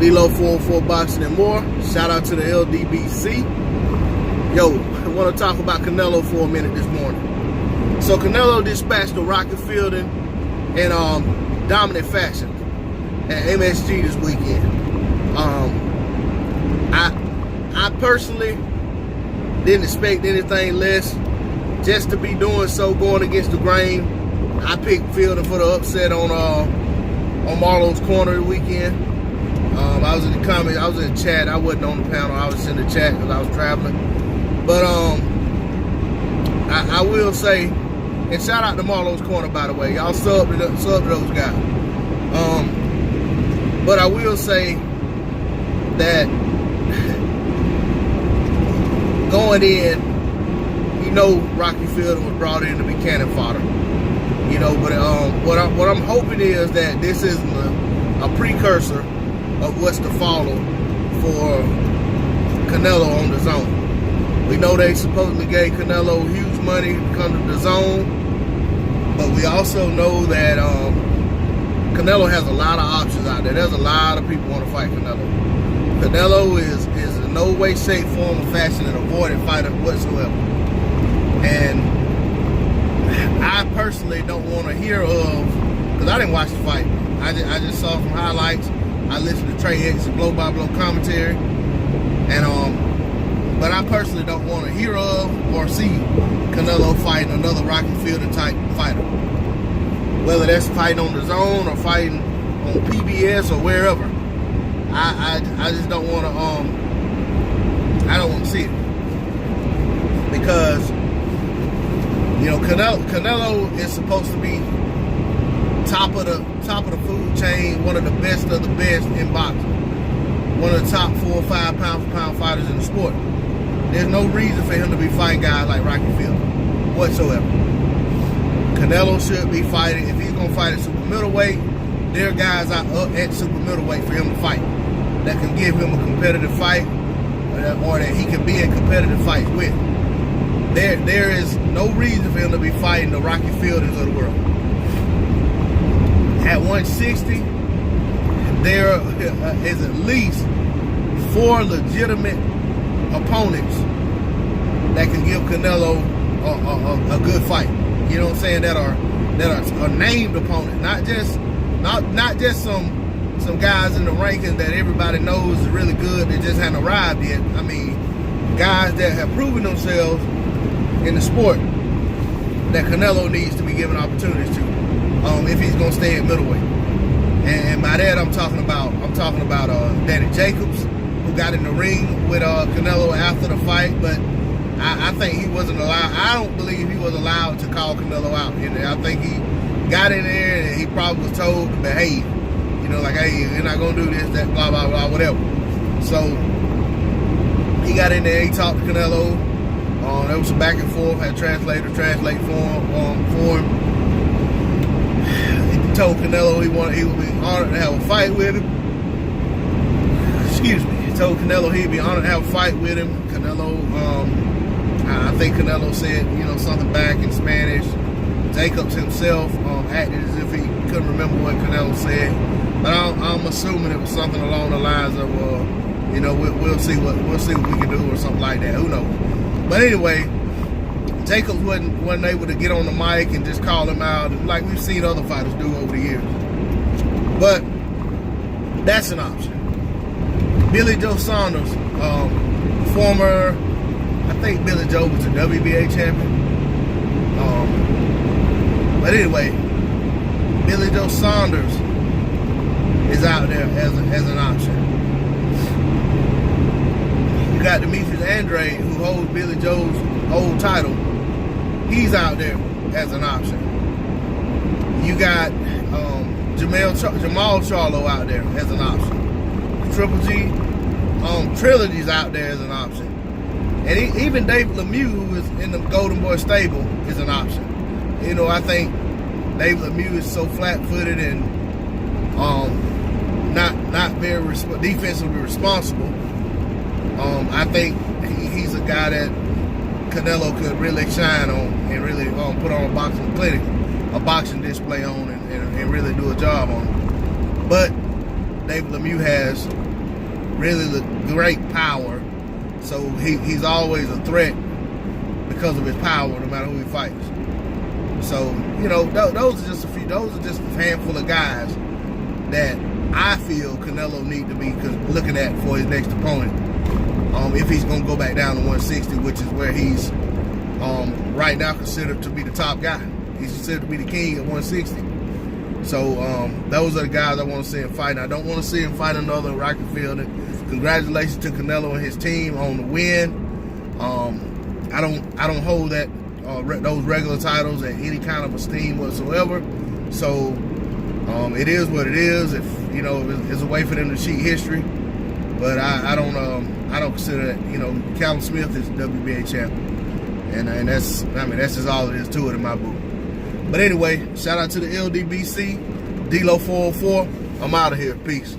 D-Lo 404 Boxing and More. Shout out to the LDBC. Yo, I want to talk about Canelo for a minute this morning. So Canelo dispatched the Rocket Fielding in dominant fashion at MSG this weekend. I personally didn't expect anything less. Just to be doing so, going against the grain. I picked Fielding for the upset on Marlo's Corner the weekend. I was in the comments, I was in the chat. I wasn't on the panel. I was in the chat because I was traveling. But I will say, and shout out to Marlo's Corner, by the way. Y'all sub to those guys. But I will say that going in, you know, Rocky Fielding was brought in to be cannon fodder. You know, but what I'm hoping is that this isn't a precursor of what's to follow for Canelo on the zone. We know they supposedly gave Canelo huge money to come to the zone, but we also know that Canelo has a lot of options out there. There's a lot of people want to fight Canelo. Canelo is in no way, shape, form, or fashion an avoided fighter whatsoever. And I personally don't want to hear of, because I didn't watch the fight. I just saw some highlights. I listened to Trey X's blow-by-blow commentary. And but I personally don't want to hear of or see Canelo fighting another Rocky Fielding type fighter. Whether that's fighting on the zone or fighting on PBS or wherever. I just don't want to I don't want to see it. Because you know, Canelo is supposed to be top of the food chain, one of the best in boxing. One of the top 4 or 5 pound-for-pound fighters in the sport. There's no reason for him to be fighting guys like Rocky Fielding whatsoever. Canelo should be fighting, if he's gonna fight at super middleweight, there are guys out up at super middleweight for him to fight that can give him a competitive fight, or that he can be in competitive fights with. There is no reason for him to be fighting the Rocky Fieldings of the world. At 160, there is at least 4 legitimate opponents that can give Canelo a good fight. You know what I'm saying? That are named opponents, not just some guys in the rankings that everybody knows is really good that just haven't arrived yet. I mean, guys that have proven themselves in the sport that Canelo needs to be given opportunities to, if he's gonna stay at middleweight. And by that I'm talking about Danny Jacobs, who got in the ring with Canelo after the fight, but I think he wasn't allowed. I don't believe he was allowed to call Canelo out. I think he got in there and he probably was told to behave. You know, like, hey, you're not gonna do this, that, blah, blah, blah, whatever. So he got in there, he talked to Canelo. There was some back and forth, had translator translate for him. He told Canelo he would be honored to have a fight with him. Excuse me. He told Canelo he'd be honored to have a fight with him. Canelo, I think Canelo said, you know, something back in Spanish. Jacobs himself acted as if he couldn't remember what Canelo said. But I'm assuming it was something along the lines of, you know, we'll see what we can do or something like that. Who knows? But anyway, Jacobs wasn't able to get on the mic and just call him out like we've seen other fighters do over the years. But that's an option. Billy Joe Saunders, former, I think Billy Joe was a WBA champion. But anyway, Billy Joe Saunders is out there as an option. You got Demetrius Andrade, who holds Billy Joe's old title. He's out there as an option. You got Jamal Charlo out there as an option. Triple G Trilogy's out there as an option. And even David Lemieux, who is in the Golden Boy stable, is an option. You know, I think David Lemieux is so flat-footed and not very defensively responsible. I think he's a guy that Canelo could really shine on and really put on a boxing clinic, a boxing display on, and really do a job on. But David Lemieux has really great power. So he's always a threat because of his power, no matter who he fights. So, you know, those are just a handful of guys that I feel Canelo need to be looking at for his next opponent. If he's going to go back down to 160, which is where he's right now considered to be the top guy. He's considered to be the king at 160. So those are the guys I want to see him fight. I don't want to see him fight another Rocky Fielding. Congratulations to Canelo and his team on the win. I don't hold that those regular titles at any kind of esteem whatsoever. So it is what it is. If you know, it's a way for them to cheat history. But I don't consider that. You know, Callum Smith is the WBA champ, and that's just all it is to it in my book. But anyway, shout out to the LDBC, D-Lo 404. I'm out of here. Peace.